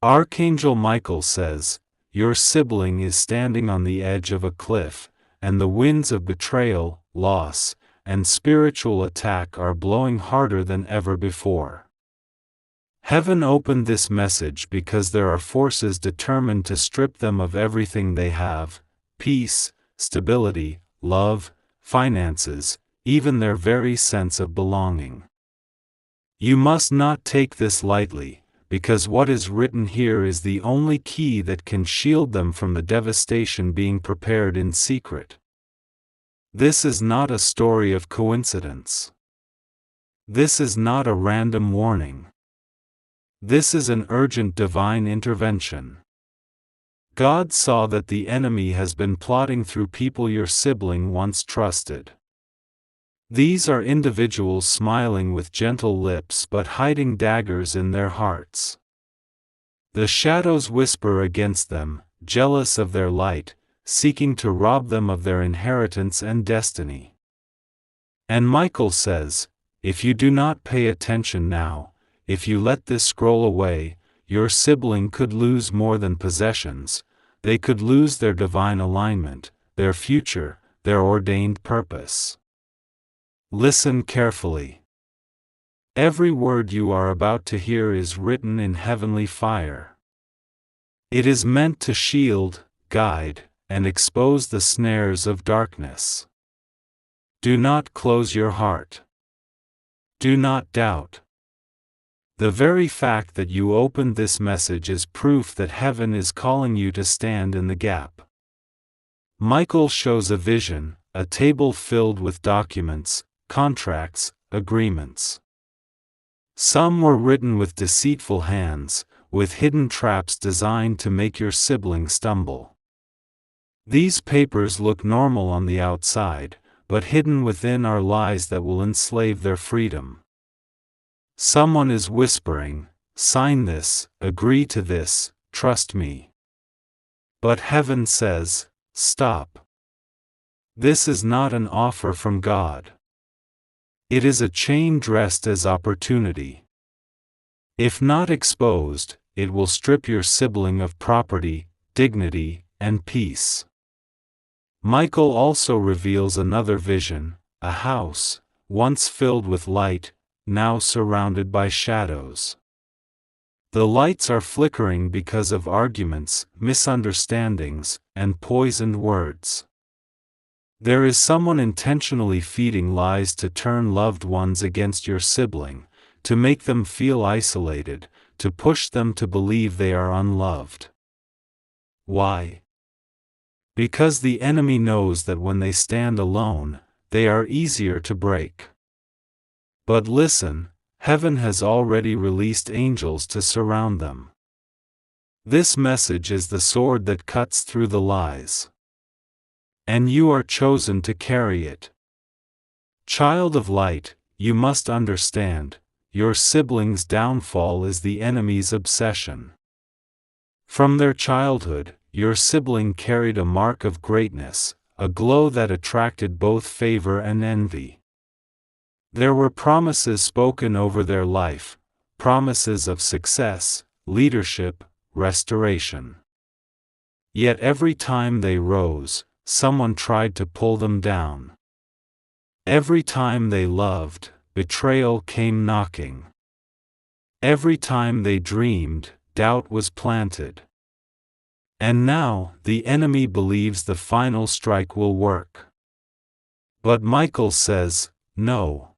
Archangel Michael says, "Your sibling is standing on the edge of a cliff, and the winds of betrayal, loss, and spiritual attack are blowing harder than ever before." Heaven opened this message because there are forces determined to strip them of everything they have: peace, stability, love, finances, even their very sense of belonging. You must not take this lightly, because what is written here is the only key that can shield them from the devastation being prepared in secret. This is not a story of coincidence. This is not a random warning. This is an urgent divine intervention. God saw that the enemy has been plotting through people your sibling once trusted. These are individuals smiling with gentle lips but hiding daggers in their hearts. The shadows whisper against them, jealous of their light, seeking to rob them of their inheritance and destiny. And Michael says, if you do not pay attention now, if you let this scroll away, your sibling could lose more than possessions. They could lose their divine alignment, their future, their ordained purpose. Listen carefully. Every word you are about to hear is written in heavenly fire. It is meant to shield, guide, and expose the snares of darkness. Do not close your heart. Do not doubt. The very fact that you opened this message is proof that heaven is calling you to stand in the gap. Michael shows a vision, a table filled with documents, contracts, agreements. Some were written with deceitful hands, with hidden traps designed to make your sibling stumble. These papers look normal on the outside, but hidden within are lies that will enslave their freedom. Someone is whispering, sign this, agree to this, trust me. But heaven says, stop. This is not an offer from God. It is a chain dressed as opportunity. If not exposed, it will strip your sibling of property, dignity, and peace. Michael also reveals another vision, a house, once filled with light, now surrounded by shadows. The lights are flickering because of arguments, misunderstandings, and poisoned words. There is someone intentionally feeding lies to turn loved ones against your sibling, to make them feel isolated, to push them to believe they are unloved. Why? Because the enemy knows that when they stand alone, they are easier to break. But listen, heaven has already released angels to surround them. This message is the sword that cuts through the lies. And you are chosen to carry it. Child of light, you must understand, your sibling's downfall is the enemy's obsession. From their childhood, your sibling carried a mark of greatness, a glow that attracted both favor and envy. There were promises spoken over their life, promises of success, leadership, restoration. Yet every time they rose, someone tried to pull them down. Every time they loved, betrayal came knocking. Every time they dreamed, doubt was planted. And now, the enemy believes the final strike will work. But Michael says, no.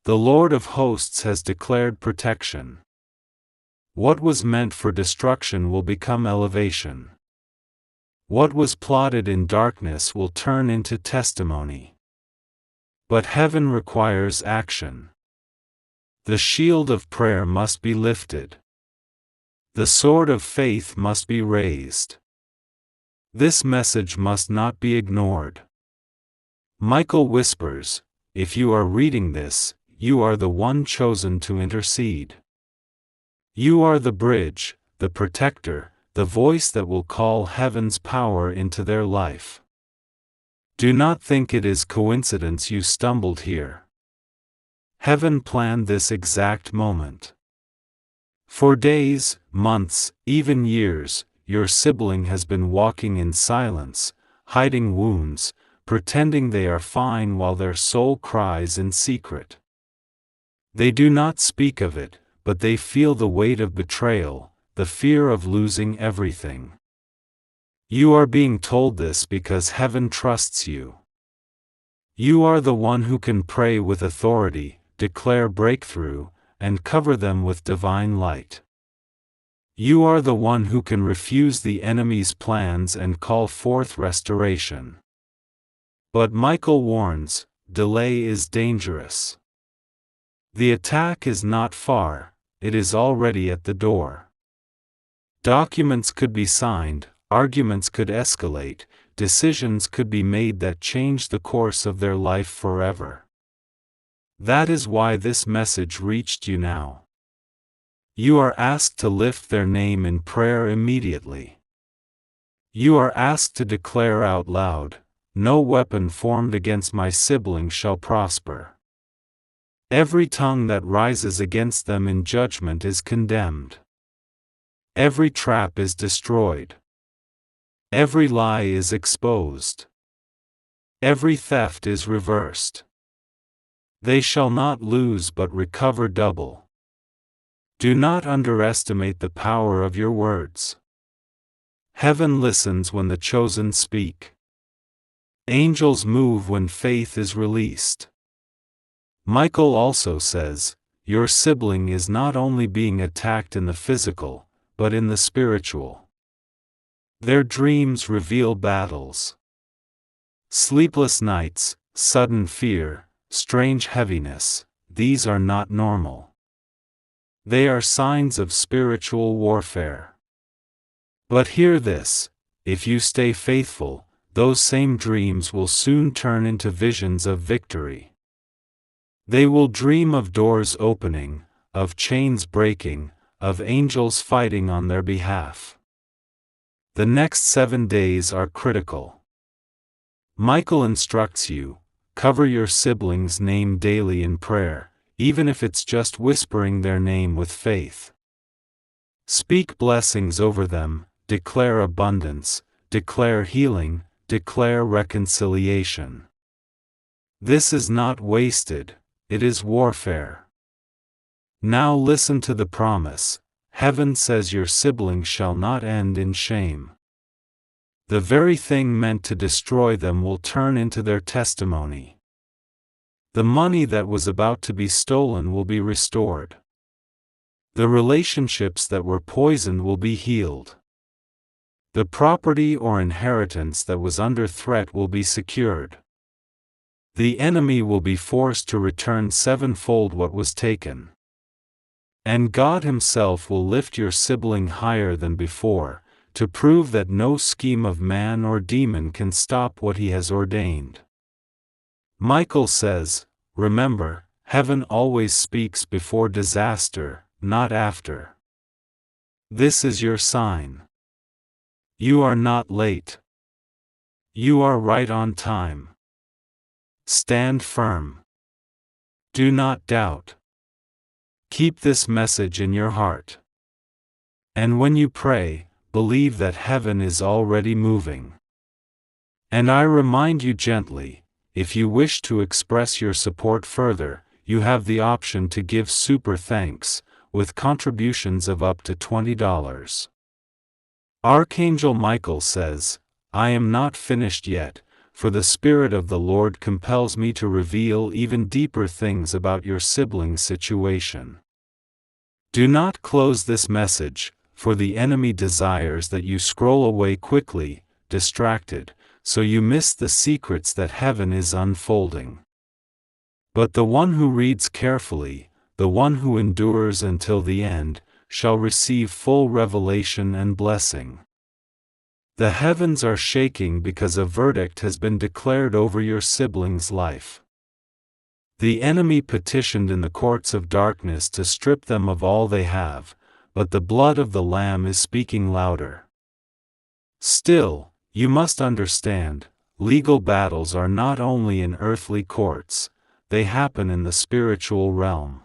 The Lord of hosts has declared protection. What was meant for destruction will become elevation. What was plotted in darkness will turn into testimony. But heaven requires action. The shield of prayer must be lifted. The sword of faith must be raised. This message must not be ignored. Michael whispers, if you are reading this, you are the one chosen to intercede. You are the bridge, the protector, the voice that will call heaven's power into their life. Do not think it is coincidence you stumbled here. Heaven planned this exact moment. For days, months, even years, your sibling has been walking in silence, hiding wounds, pretending they are fine while their soul cries in secret. They do not speak of it, but they feel the weight of betrayal, the fear of losing everything. You are being told this because heaven trusts you. You are the one who can pray with authority, declare breakthrough, and cover them with divine light. You are the one who can refuse the enemy's plans and call forth restoration. But Michael warns, delay is dangerous. The attack is not far, it is already at the door. Documents could be signed, arguments could escalate, decisions could be made that change the course of their life forever. That is why this message reached you now. You are asked to lift their name in prayer immediately. You are asked to declare out loud, "No weapon formed against my sibling shall prosper. Every tongue that rises against them in judgment is condemned. Every trap is destroyed. Every lie is exposed. Every theft is reversed. They shall not lose but recover double." Do not underestimate the power of your words. Heaven listens when the chosen speak. Angels move when faith is released. Michael also says, your sibling is not only being attacked in the physical, but in the spiritual. Their dreams reveal battles. Sleepless nights, sudden fear, strange heaviness, these are not normal. They are signs of spiritual warfare. But hear this, if you stay faithful, those same dreams will soon turn into visions of victory. They will dream of doors opening, of chains breaking, of angels fighting on their behalf. The next 7 days are critical. Michael instructs you, cover your sibling's name daily in prayer, even if it's just whispering their name with faith. Speak blessings over them, declare abundance, declare healing, declare reconciliation. This is not wasted, it is warfare. Now listen to the promise. Heaven says your sibling shall not end in shame. The very thing meant to destroy them will turn into their testimony. The money that was about to be stolen will be restored. The relationships that were poisoned will be healed. The property or inheritance that was under threat will be secured. The enemy will be forced to return sevenfold what was taken. And God Himself will lift your sibling higher than before, to prove that no scheme of man or demon can stop what He has ordained. Michael says, remember, heaven always speaks before disaster, not after. This is your sign. You are not late. You are right on time. Stand firm. Do not doubt. Keep this message in your heart. And when you pray, believe that heaven is already moving. And I remind you gently, if you wish to express your support further, you have the option to give super thanks, with contributions of up to $20. Archangel Michael says, I am not finished yet, for the Spirit of the Lord compels me to reveal even deeper things about your sibling's situation. Do not close this message, for the enemy desires that you scroll away quickly, distracted, so you miss the secrets that heaven is unfolding. But the one who reads carefully, the one who endures until the end, shall receive full revelation and blessing. The heavens are shaking because a verdict has been declared over your sibling's life. The enemy petitioned in the courts of darkness to strip them of all they have, but the blood of the Lamb is speaking louder. Still, you must understand, legal battles are not only in earthly courts, they happen in the spiritual realm.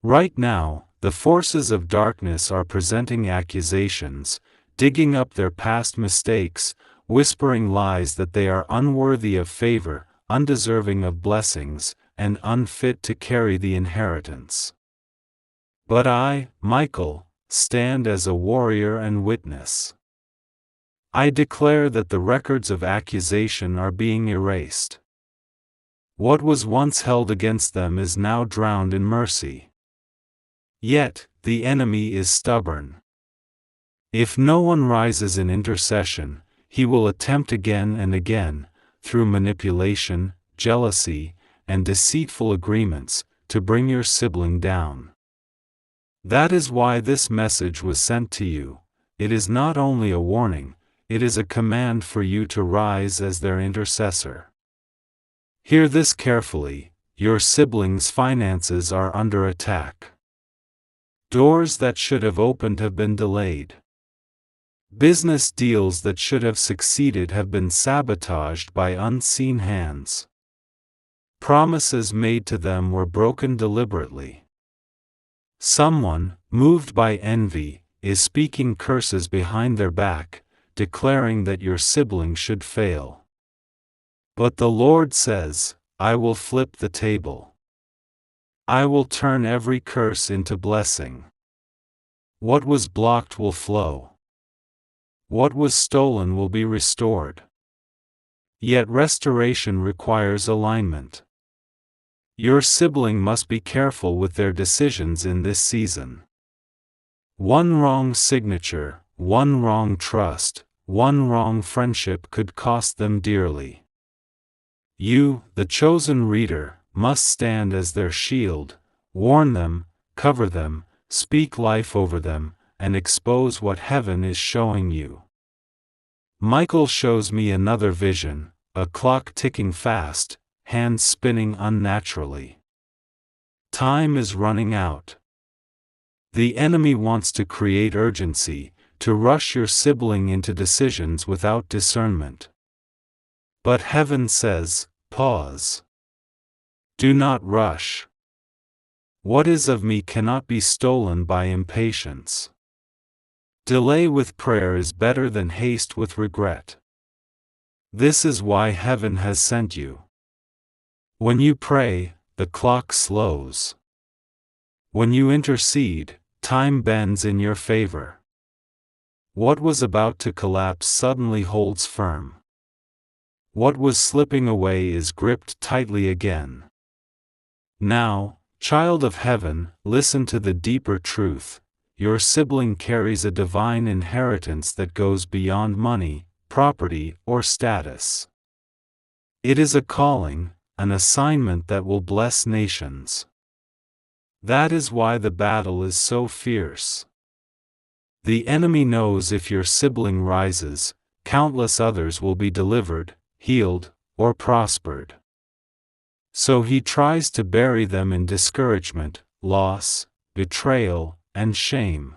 Right now, The forces of darkness are presenting accusations, digging up their past mistakes, whispering lies that they are unworthy of favor, undeserving of blessings, and unfit to carry the inheritance. But I, Michael, stand as a warrior and witness. I declare that the records of accusation are being erased. What was once held against them is now drowned in mercy. Yet, the enemy is stubborn. If no one rises in intercession, he will attempt again and again, through manipulation, jealousy, and deceitful agreements, to bring your sibling down. That is why this message was sent to you. It is not only a warning, it is a command for you to rise as their intercessor. Hear this carefully: your siblings' finances are under attack. Doors that should have opened have been delayed. Business deals that should have succeeded have been sabotaged by unseen hands. Promises made to them were broken deliberately. Someone, moved by envy, is speaking curses behind their back, declaring that your sibling should fail. But the Lord says, I will flip the table. I will turn every curse into blessing. What was blocked will flow. What was stolen will be restored. Yet restoration requires alignment. Your sibling must be careful with their decisions in this season. One wrong signature, one wrong trust, one wrong friendship could cost them dearly. You, the chosen reader, must stand as their shield, warn them, cover them, speak life over them, and expose what heaven is showing you. Michael shows me another vision, a clock ticking fast, hands spinning unnaturally. Time is running out. The enemy wants to create urgency, to rush your sibling into decisions without discernment. But heaven says, pause. Do not rush. What is of me cannot be stolen by impatience. Delay with prayer is better than haste with regret. This is why heaven has sent you. When you pray, the clock slows. When you intercede, time bends in your favor. What was about to collapse suddenly holds firm. What was slipping away is gripped tightly again. Now, child of heaven, listen to the deeper truth. Your sibling carries a divine inheritance that goes beyond money, property, or status. It is a calling, an assignment that will bless nations. That is why the battle is so fierce. The enemy knows if your sibling rises, countless others will be delivered, healed, or prospered. So he tries to bury them in discouragement, loss, betrayal, and shame.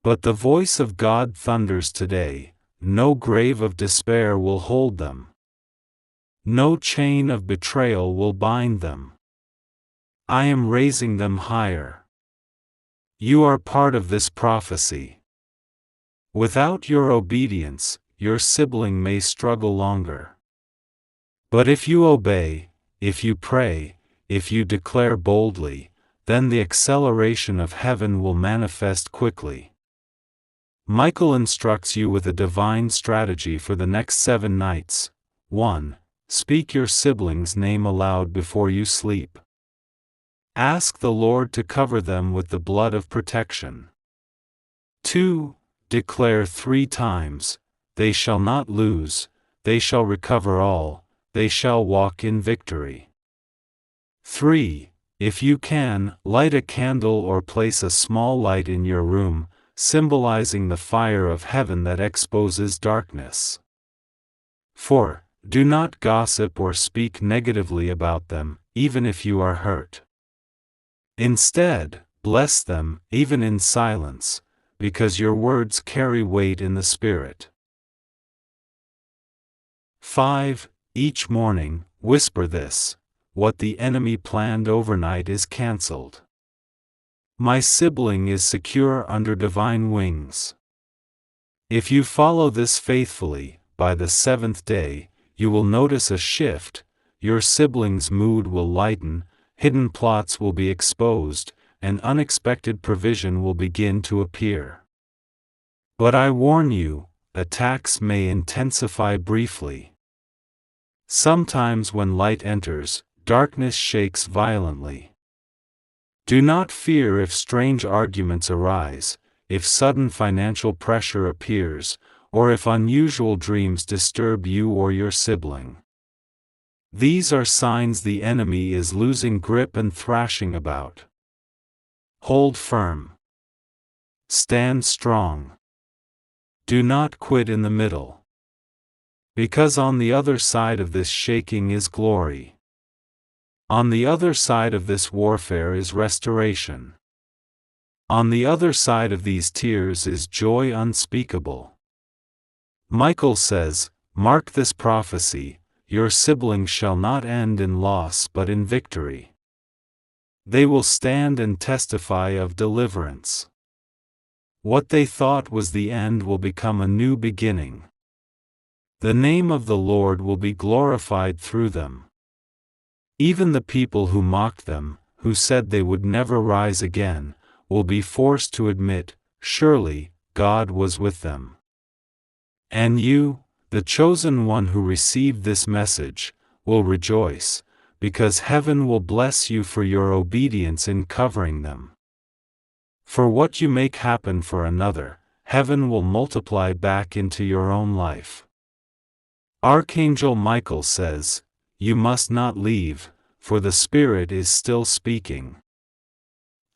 But the voice of God thunders today: no grave of despair will hold them. No chain of betrayal will bind them. I am raising them higher. You are part of this prophecy. Without your obedience, your sibling may struggle longer. But if you obey, if you pray, if you declare boldly, then the acceleration of heaven will manifest quickly. Michael instructs you with a divine strategy for the next 7 nights. 1. Speak your sibling's name aloud before you sleep. Ask the Lord to cover them with the blood of protection. 2. Declare 3 times, they shall not lose, they shall recover all, they shall walk in victory. 3. If you can, light a candle or place a small light in your room, symbolizing the fire of heaven that exposes darkness. 4. Do not gossip or speak negatively about them, even if you are hurt. Instead, bless them, even in silence, because your words carry weight in the Spirit. 5. Each morning, whisper this: what the enemy planned overnight is cancelled. My sibling is secure under divine wings. If you follow this faithfully, by the seventh day, you will notice a shift, your sibling's mood will lighten, hidden plots will be exposed, and unexpected provision will begin to appear. But I warn you, attacks may intensify briefly. Sometimes when light enters, darkness shakes violently. Do not fear if strange arguments arise, if sudden financial pressure appears, or if unusual dreams disturb you or your sibling. These are signs the enemy is losing grip and thrashing about. Hold firm. Stand strong. Do not quit in the middle. Because on the other side of this shaking is glory. On the other side of this warfare is restoration. On the other side of these tears is joy unspeakable. Michael says, "Mark this prophecy, your siblings shall not end in loss but in victory. They will stand and testify of deliverance. What they thought was the end will become a new beginning. The name of the Lord will be glorified through them. Even the people who mocked them, who said they would never rise again, will be forced to admit, surely, God was with them. And you, the chosen one who received this message, will rejoice, because heaven will bless you for your obedience in covering them. For what you make happen for another, heaven will multiply back into your own life." Archangel Michael says, "You must not leave, for the Spirit is still speaking.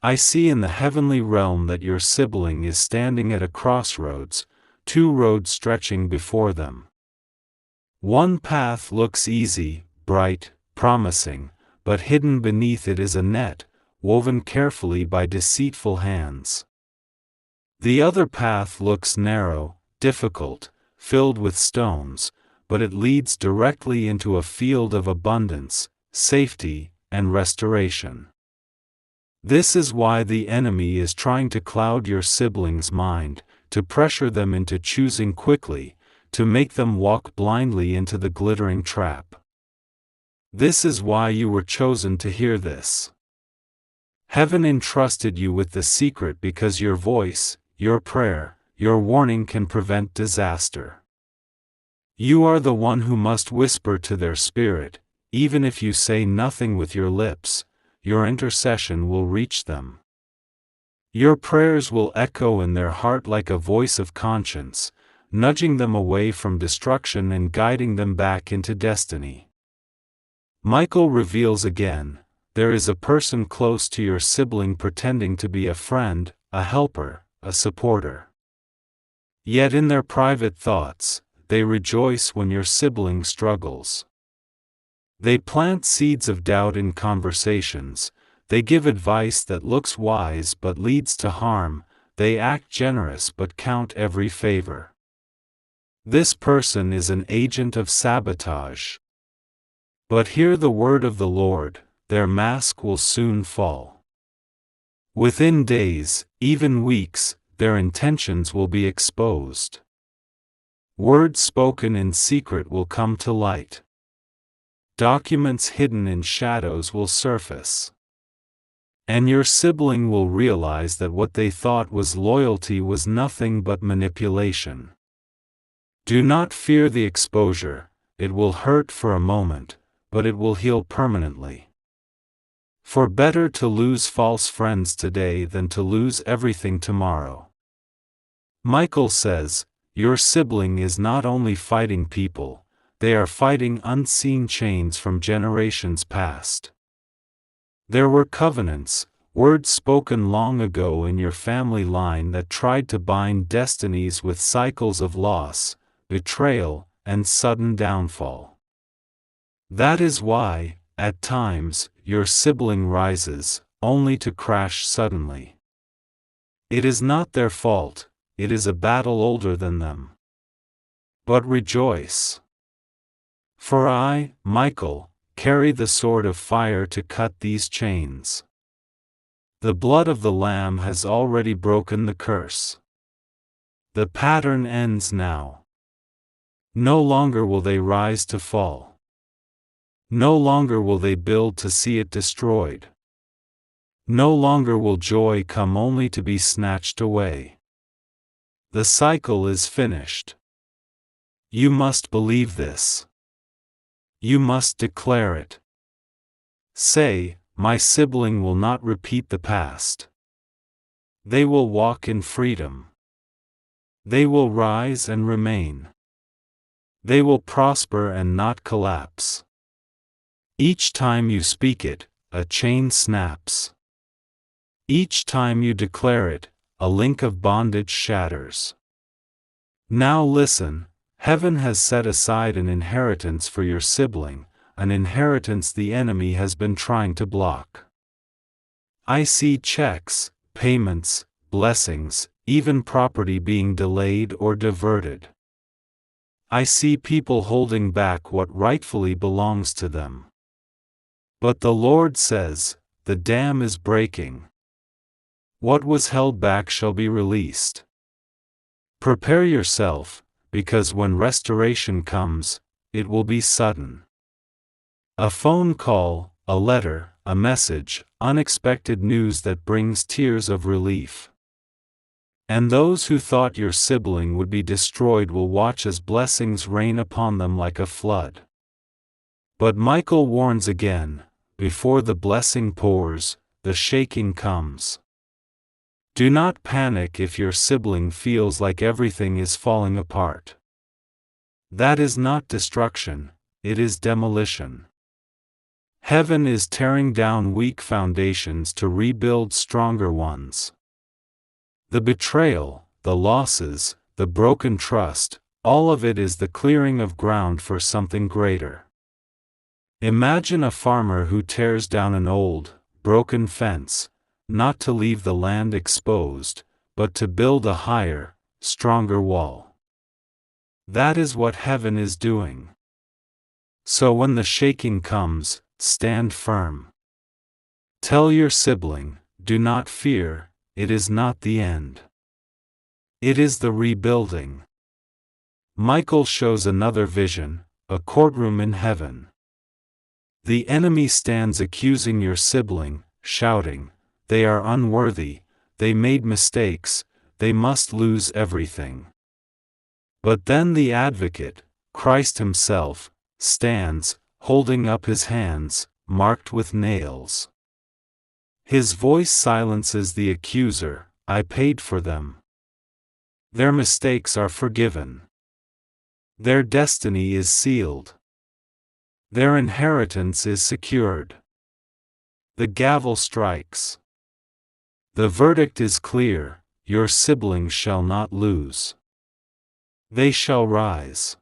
I see in the heavenly realm that your sibling is standing at a crossroads, two roads stretching before them. One path looks easy, bright, promising, but hidden beneath it is a net, woven carefully by deceitful hands. The other path looks narrow, difficult, filled with stones, but it leads directly into a field of abundance, safety, and restoration. This is why the enemy is trying to cloud your sibling's mind, to pressure them into choosing quickly, to make them walk blindly into the glittering trap. This is why you were chosen to hear this. Heaven entrusted you with the secret because your voice, your prayer, your warning can prevent disaster. You are the one who must whisper to their spirit, even if you say nothing with your lips, your intercession will reach them. Your prayers will echo in their heart like a voice of conscience, nudging them away from destruction and guiding them back into destiny. Michael reveals again, there is a person close to your sibling pretending to be a friend, a helper, a supporter. Yet in their private thoughts, they rejoice when your sibling struggles. They plant seeds of doubt in conversations, they give advice that looks wise but leads to harm, they act generous but count every favor. This person is an agent of sabotage. But hear the word of the Lord, their mask will soon fall. Within days, even weeks, their intentions will be exposed. Words spoken in secret will come to light. Documents hidden in shadows will surface. And your sibling will realize that what they thought was loyalty was nothing but manipulation. Do not fear the exposure, it will hurt for a moment, but it will heal permanently. For better to lose false friends today than to lose everything tomorrow. Michael says, your sibling is not only fighting people, they are fighting unseen chains from generations past. There were covenants, words spoken long ago in your family line that tried to bind destinies with cycles of loss, betrayal, and sudden downfall. That is why, at times, your sibling rises, only to crash suddenly. It is not their fault, it is a battle older than them. But rejoice. For I, Michael, carry the sword of fire to cut these chains. The blood of the Lamb has already broken the curse. The pattern ends now. No longer will they rise to fall. No longer will they build to see it destroyed. No longer will joy come only to be snatched away. The cycle is finished. You must believe this. You must declare it. Say, my sibling will not repeat the past. They will walk in freedom. They will rise and remain. They will prosper and not collapse. Each time you speak it, a chain snaps. Each time you declare it, a link of bondage shatters. Now listen, heaven has set aside an inheritance for your sibling, an inheritance the enemy has been trying to block. I see checks, payments, blessings, even property being delayed or diverted. I see people holding back what rightfully belongs to them. But the Lord says, the dam is breaking. What was held back shall be released. Prepare yourself, because when restoration comes, it will be sudden. A phone call, a letter, a message, unexpected news that brings tears of relief. And those who thought your sibling would be destroyed will watch as blessings rain upon them like a flood. But Michael warns again, before the blessing pours, the shaking comes. Do not panic if your sibling feels like everything is falling apart. That is not destruction, it is demolition. Heaven is tearing down weak foundations to rebuild stronger ones. The betrayal, the losses, the broken trust, all of it is the clearing of ground for something greater. Imagine a farmer who tears down an old, broken fence, not to leave the land exposed, but to build a higher, stronger wall. That is what heaven is doing. So when the shaking comes, stand firm. Tell your sibling, do not fear, it is not the end. It is the rebuilding. Michael shows another vision, a courtroom in heaven. The enemy stands accusing your sibling, shouting, they are unworthy, they made mistakes, they must lose everything. But then the advocate, Christ himself, stands, holding up his hands, marked with nails. His voice silences the accuser, I paid for them. Their mistakes are forgiven. Their destiny is sealed. Their inheritance is secured. The gavel strikes. The verdict is clear, your siblings shall not lose. They shall rise.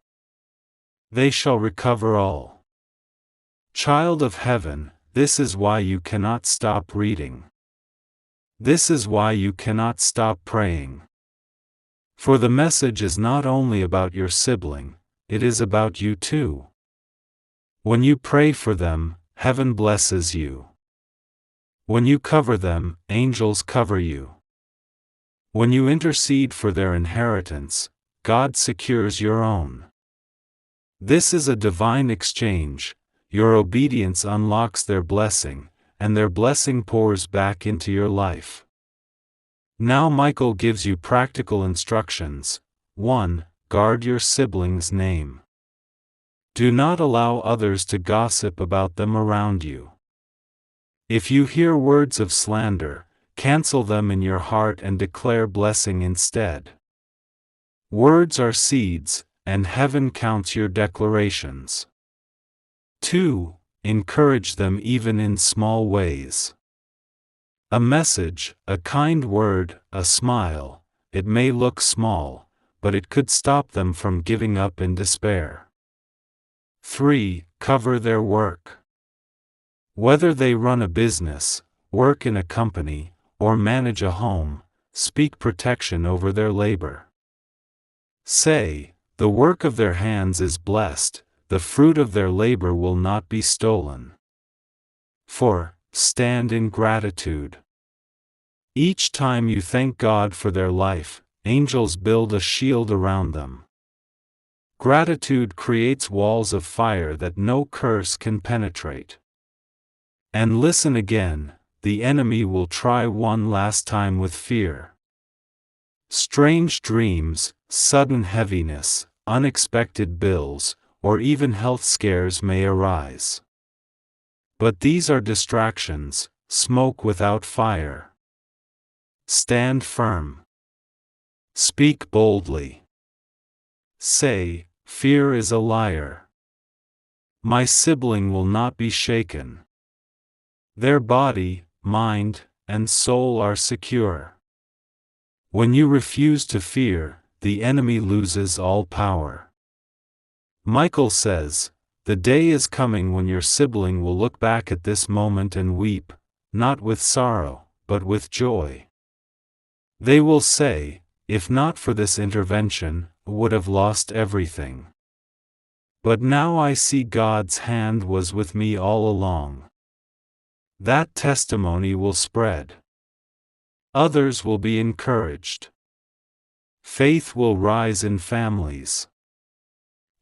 They shall recover all. Child of heaven, this is why you cannot stop reading. This is why you cannot stop praying. For the message is not only about your sibling, it is about you too. When you pray for them, heaven blesses you. When you cover them, angels cover you. When you intercede for their inheritance, God secures your own. This is a divine exchange. Your obedience unlocks their blessing, and their blessing pours back into your life. Now Michael gives you practical instructions. 1. Guard your sibling's name. Do not allow others to gossip about them around you. If you hear words of slander, cancel them in your heart and declare blessing instead. Words are seeds, and heaven counts your declarations. 2. Encourage them even in small ways. A message, a kind word, a smile, it may look small, but it could stop them from giving up in despair. 3. Cover their work. Whether they run a business, work in a company, or manage a home, speak protection over their labor. Say, the work of their hands is blessed, the fruit of their labor will not be stolen. 4. Stand in gratitude. Each time you thank God for their life, angels build a shield around them. Gratitude creates walls of fire that no curse can penetrate. And listen again, the enemy will try one last time with fear. Strange dreams, sudden heaviness, unexpected bills, or even health scares may arise. But these are distractions, smoke without fire. Stand firm. Speak boldly. Say, fear is a liar. My sibling will not be shaken. Their body, mind, and soul are secure. When you refuse to fear, the enemy loses all power. Michael says, the day is coming when your sibling will look back at this moment and weep, not with sorrow, but with joy. They will say, if not for this intervention, I would have lost everything. But now I see God's hand was with me all along. That testimony will spread. Others will be encouraged. Faith will rise in families.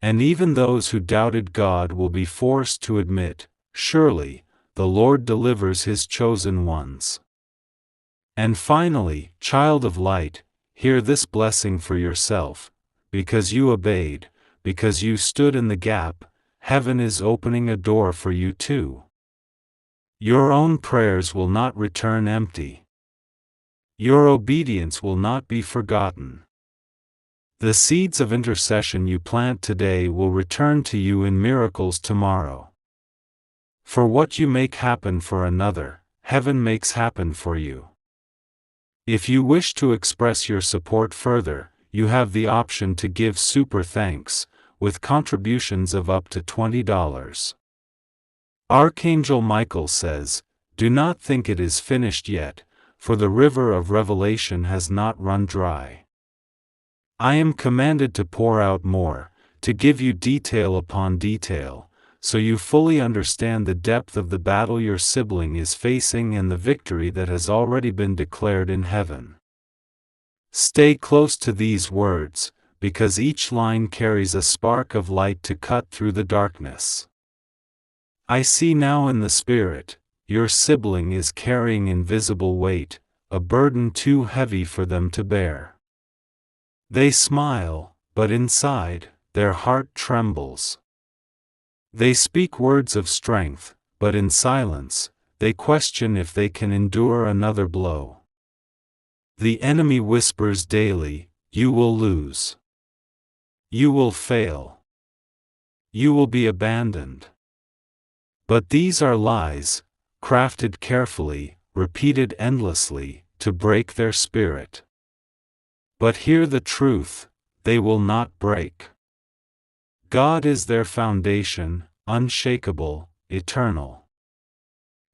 And even those who doubted God will be forced to admit, surely, the Lord delivers His chosen ones. And finally, child of light, hear this blessing for yourself. Because you obeyed, because you stood in the gap, heaven is opening a door for you too. Your own prayers will not return empty. Your obedience will not be forgotten. The seeds of intercession you plant today will return to you in miracles tomorrow. For what you make happen for another, heaven makes happen for you. If you wish to express your support further, you have the option to give super thanks, with contributions of up to $20. Archangel Michael says, do not think it is finished yet, for the river of revelation has not run dry. I am commanded to pour out more, to give you detail upon detail, so you fully understand the depth of the battle your sibling is facing and the victory that has already been declared in heaven. Stay close to these words, because each line carries a spark of light to cut through the darkness. I see now in the Spirit, your sibling is carrying invisible weight, a burden too heavy for them to bear. They smile, but inside, their heart trembles. They speak words of strength, but in silence, they question if they can endure another blow. The enemy whispers daily, you will lose. You will fail. You will be abandoned. But these are lies, crafted carefully, repeated endlessly, to break their spirit. But hear the truth, they will not break. God is their foundation, unshakable, eternal.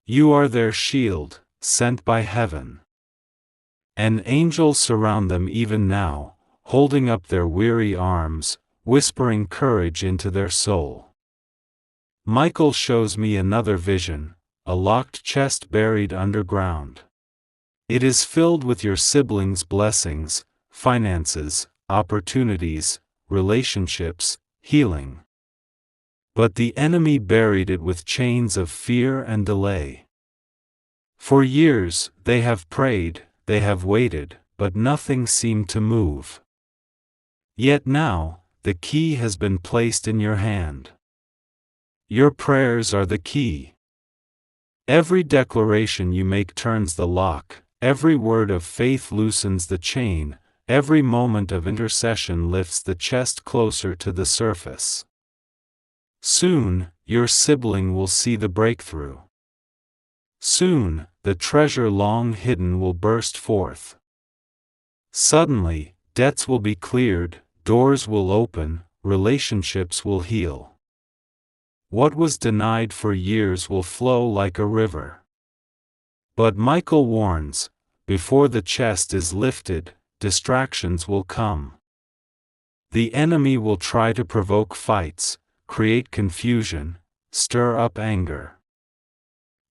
You are their shield, sent by heaven. And angels surround them even now, holding up their weary arms, whispering courage into their soul. Michael shows me another vision, a locked chest buried underground. It is filled with your siblings' blessings, finances, opportunities, relationships, healing. But the enemy buried it with chains of fear and delay. For years, they have prayed, they have waited, but nothing seemed to move. Yet now, the key has been placed in your hand. Your prayers are the key. Every declaration you make turns the lock, every word of faith loosens the chain, every moment of intercession lifts the chest closer to the surface. Soon, your sibling will see the breakthrough. Soon, the treasure long hidden will burst forth. Suddenly, debts will be cleared, doors will open, relationships will heal. What was denied for years will flow like a river. But Michael warns, before the chest is lifted, distractions will come. The enemy will try to provoke fights, create confusion, stir up anger.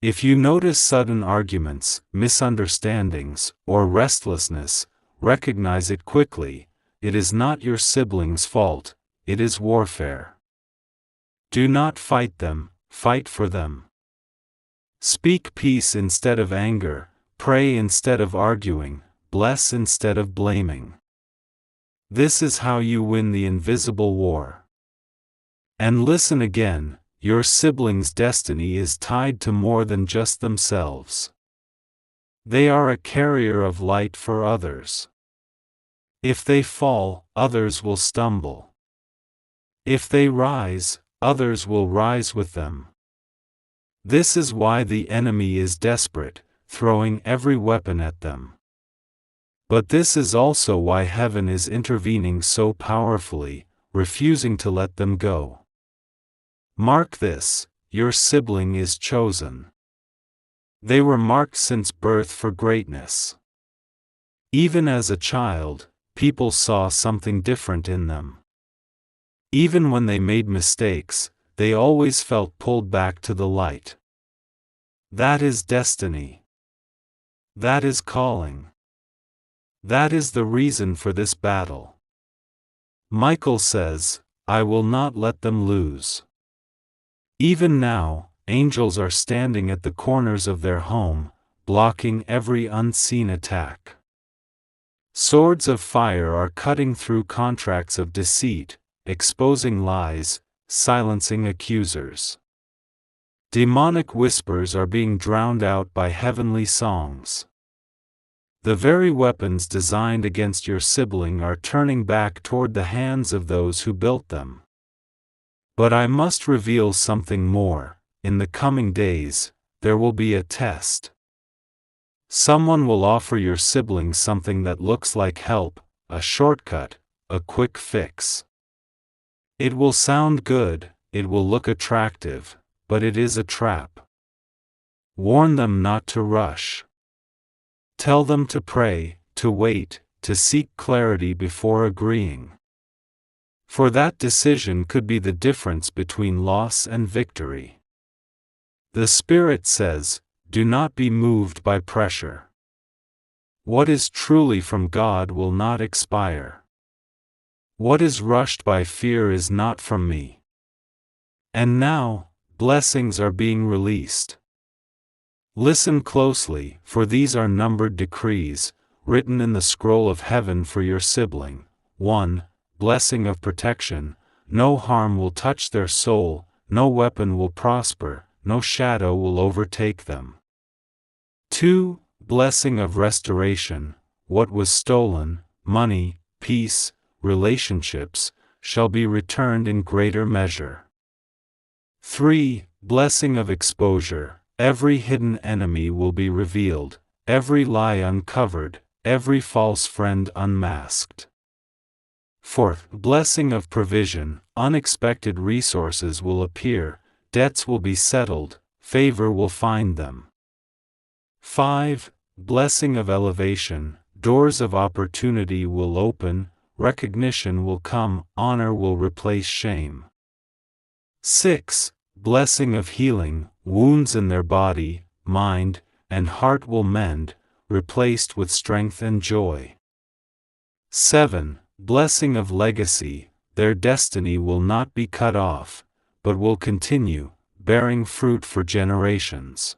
If you notice sudden arguments, misunderstandings, or restlessness, recognize it quickly. It is not your sibling's fault, it is warfare. Do not fight them, fight for them. Speak peace instead of anger, pray instead of arguing, bless instead of blaming. This is how you win the invisible war. And listen again, your sibling's destiny is tied to more than just themselves. They are a carrier of light for others. If they fall, others will stumble. If they rise, others will rise with them. This is why the enemy is desperate, throwing every weapon at them. But this is also why heaven is intervening so powerfully, refusing to let them go. Mark this, your sibling is chosen. They were marked since birth for greatness. Even as a child, people saw something different in them. Even when they made mistakes, they always felt pulled back to the light. That is destiny. That is calling. That is the reason for this battle. Michael says, I will not let them lose. Even now, angels are standing at the corners of their home, blocking every unseen attack. Swords of fire are cutting through contracts of deceit, exposing lies, silencing accusers. Demonic whispers are being drowned out by heavenly songs. The very weapons designed against your sibling are turning back toward the hands of those who built them. But I must reveal something more. In the coming days, there will be a test. Someone will offer your sibling something that looks like help, a shortcut, a quick fix. It will sound good, it will look attractive, but it is a trap. Warn them not to rush. Tell them to pray, to wait, to seek clarity before agreeing. For that decision could be the difference between loss and victory. The Spirit says, do not be moved by pressure. What is truly from God will not expire. What is rushed by fear is not from me. And now, blessings are being released. Listen closely, for these are numbered decrees, written in the scroll of heaven for your sibling. 1. Blessing of protection. No harm will touch their soul, no weapon will prosper, no shadow will overtake them. 2. Blessing of restoration. What was stolen, money, peace, relationships, shall be returned in greater measure. 3. Blessing of exposure. Every hidden enemy will be revealed, every lie uncovered, every false friend unmasked. 4. Blessing of provision. Unexpected resources will appear, debts will be settled, favor will find them. 5. Blessing of elevation. Doors of opportunity will open, recognition will come, honor will replace shame. 6. Blessing of healing. Wounds in their body, mind, and heart will mend, replaced with strength and joy. 7. Blessing of legacy. Their destiny will not be cut off, but will continue, bearing fruit for generations.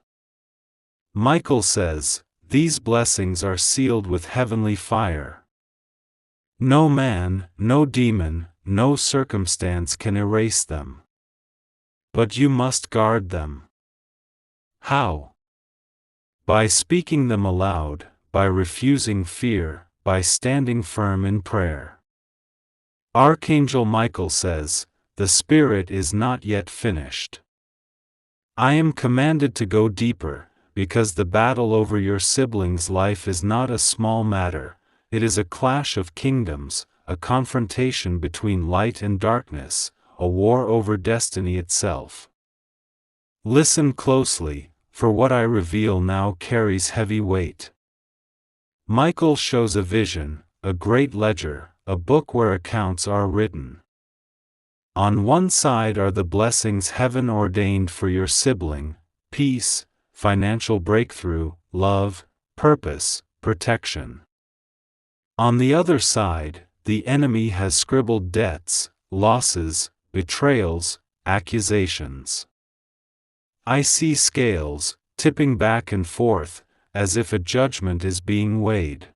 Michael says, these blessings are sealed with heavenly fire. No man, no demon, no circumstance can erase them. But you must guard them. How? By speaking them aloud, by refusing fear, by standing firm in prayer. Archangel Michael says, the Spirit is not yet finished. I am commanded to go deeper, because the battle over your sibling's life is not a small matter, it is a clash of kingdoms, a confrontation between light and darkness, a war over destiny itself. Listen closely, for what I reveal now carries heavy weight. Michael shows a vision, a great ledger, a book where accounts are written. On one side are the blessings heaven ordained for your sibling, peace, financial breakthrough, love, purpose, protection. On the other side, the enemy has scribbled debts, losses, betrayals, accusations. I see scales, tipping back and forth, as if a judgment is being weighed.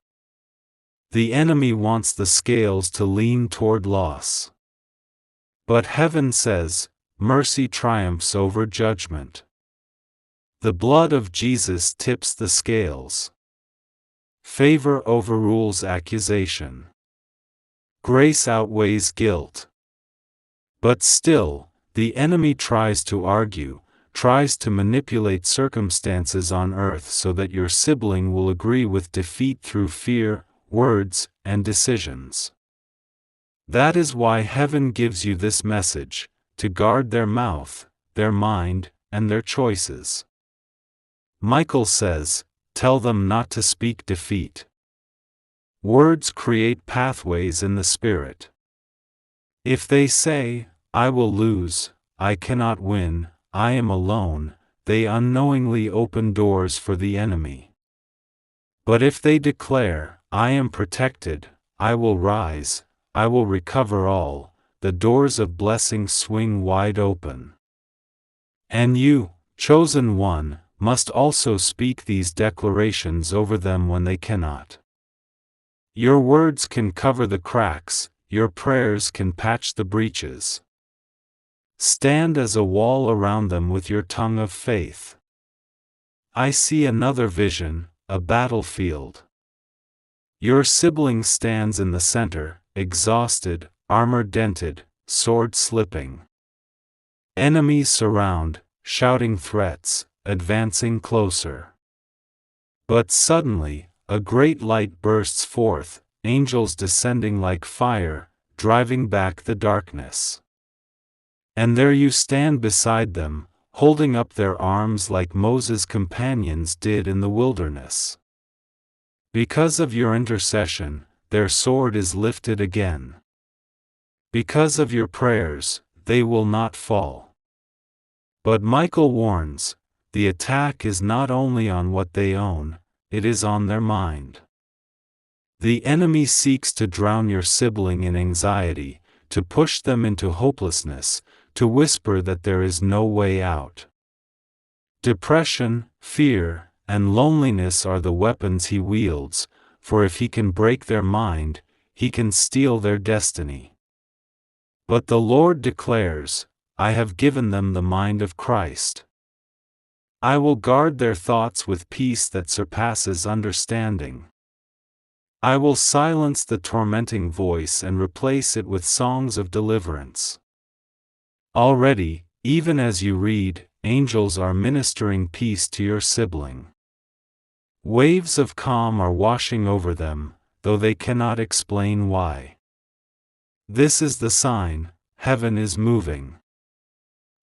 The enemy wants the scales to lean toward loss. But heaven says, mercy triumphs over judgment. The blood of Jesus tips the scales. Favor overrules accusation. Grace outweighs guilt. But still, the enemy tries to argue, tries to manipulate circumstances on earth so that your sibling will agree with defeat through fear, words, and decisions. That is why heaven gives you this message, to guard their mouth, their mind, and their choices. Michael says, tell them not to speak defeat. Words create pathways in the spirit. If they say, I will lose, I cannot win, I am alone, they unknowingly open doors for the enemy. But if they declare, I am protected, I will rise, I will recover all, the doors of blessing swing wide open. And you, chosen one, must also speak these declarations over them when they cannot. Your words can cover the cracks, your prayers can patch the breaches. Stand as a wall around them with your tongue of faith. I see another vision, a battlefield. Your sibling stands in the center, exhausted, armor dented, sword slipping. Enemies surround, shouting threats, advancing closer. But suddenly, a great light bursts forth, angels descending like fire, driving back the darkness. And there you stand beside them, holding up their arms like Moses' companions did in the wilderness. Because of your intercession, their sword is lifted again. Because of your prayers, they will not fall. But Michael warns, the attack is not only on what they own, it is on their mind. The enemy seeks to drown your sibling in anxiety, to push them into hopelessness, to whisper that there is no way out. Depression, fear, and loneliness are the weapons he wields, for if he can break their mind, he can steal their destiny. But the Lord declares, I have given them the mind of Christ. I will guard their thoughts with peace that surpasses understanding. I will silence the tormenting voice and replace it with songs of deliverance. Already, even as you read, angels are ministering peace to your sibling. Waves of calm are washing over them, though they cannot explain why. This is the sign, heaven is moving.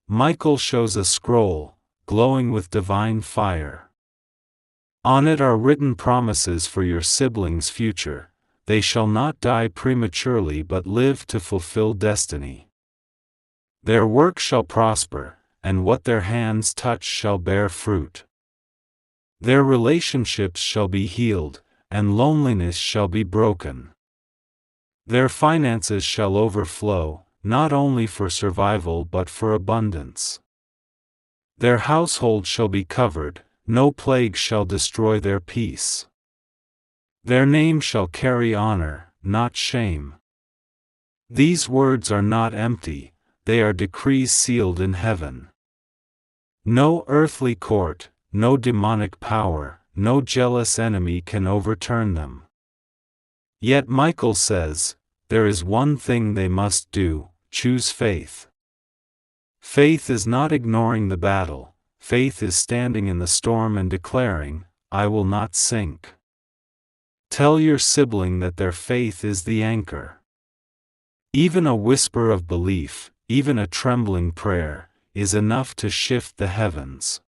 Michael shows a scroll, glowing with divine fire. On it are written promises for your siblings' future. They shall not die prematurely but live to fulfill destiny. Their work shall prosper, and what their hands touch shall bear fruit. Their relationships shall be healed, and loneliness shall be broken. Their finances shall overflow, not only for survival but for abundance. Their household shall be covered, no plague shall destroy their peace. Their name shall carry honor, not shame. These words are not empty, they are decrees sealed in heaven. No earthly court, no demonic power, no jealous enemy can overturn them. Yet Michael says, there is one thing they must do, choose faith. Faith is not ignoring the battle, faith is standing in the storm and declaring, I will not sink. Tell your sibling that their faith is the anchor. Even a whisper of belief, even a trembling prayer, is enough to shift the heavens.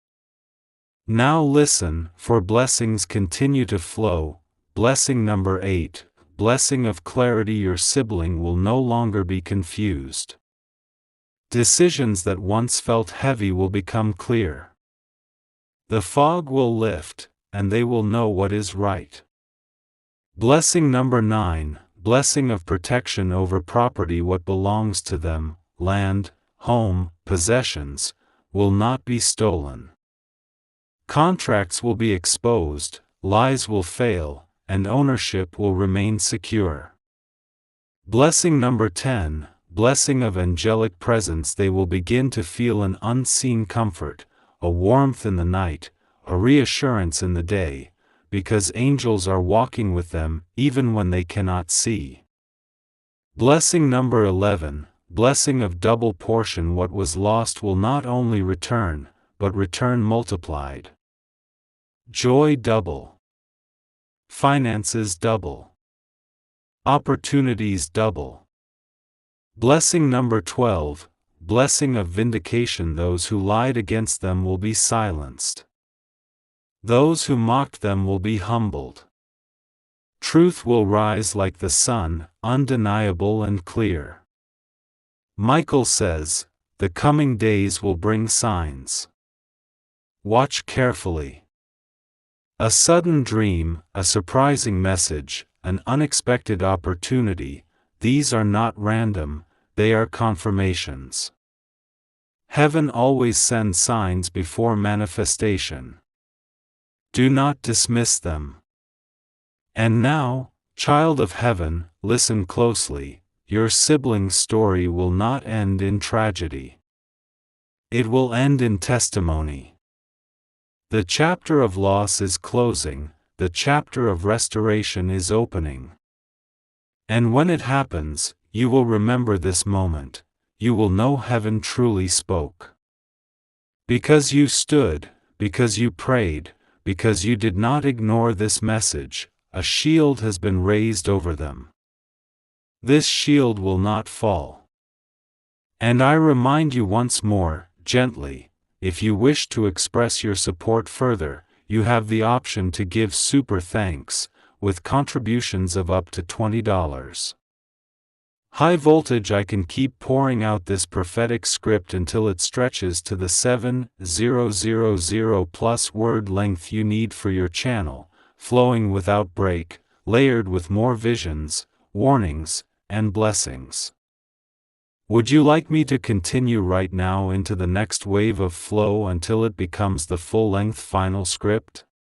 Now listen, for blessings continue to flow. Blessing number 8, blessing of clarity. Your sibling will no longer be confused. Decisions that once felt heavy will become clear. The fog will lift, and they will know what is right. Blessing number 9, blessing of protection over property. What belongs to them, land, home, possessions, will not be stolen. Contracts will be exposed, lies will fail, and ownership will remain secure. Blessing number 10, blessing of angelic presence. They will begin to feel an unseen comfort, a warmth in the night, a reassurance in the day, because angels are walking with them even when they cannot see. Blessing number 11, blessing of double portion. What was lost will not only return, but return multiplied. Joy double. Finances double. Opportunities double. Blessing number 12, blessing of vindication. Those who lied against them will be silenced. Those who mocked them will be humbled. Truth will rise like the sun, undeniable and clear. Michael says, the coming days will bring signs. Watch carefully. A sudden dream, a surprising message, an unexpected opportunity, these are not random, they are confirmations. Heaven always sends signs before manifestation. Do not dismiss them. And now, child of heaven, listen closely. Your sibling's story will not end in tragedy. It will end in testimony. The chapter of loss is closing, the chapter of restoration is opening. And when it happens, you will remember this moment. You will know heaven truly spoke. Because you stood, because you prayed, because you did not ignore this message, a shield has been raised over them. This shield will not fall. And I remind you once more, gently, if you wish to express your support further, you have the option to give super thanks, with contributions of up to $20. High voltage. I can keep pouring out this prophetic script until it stretches to the 7,000 plus word length you need for your channel, flowing without break, layered with more visions, warnings, and blessings. Would you like me to continue right now into the next wave of flow until it becomes the full-length final script?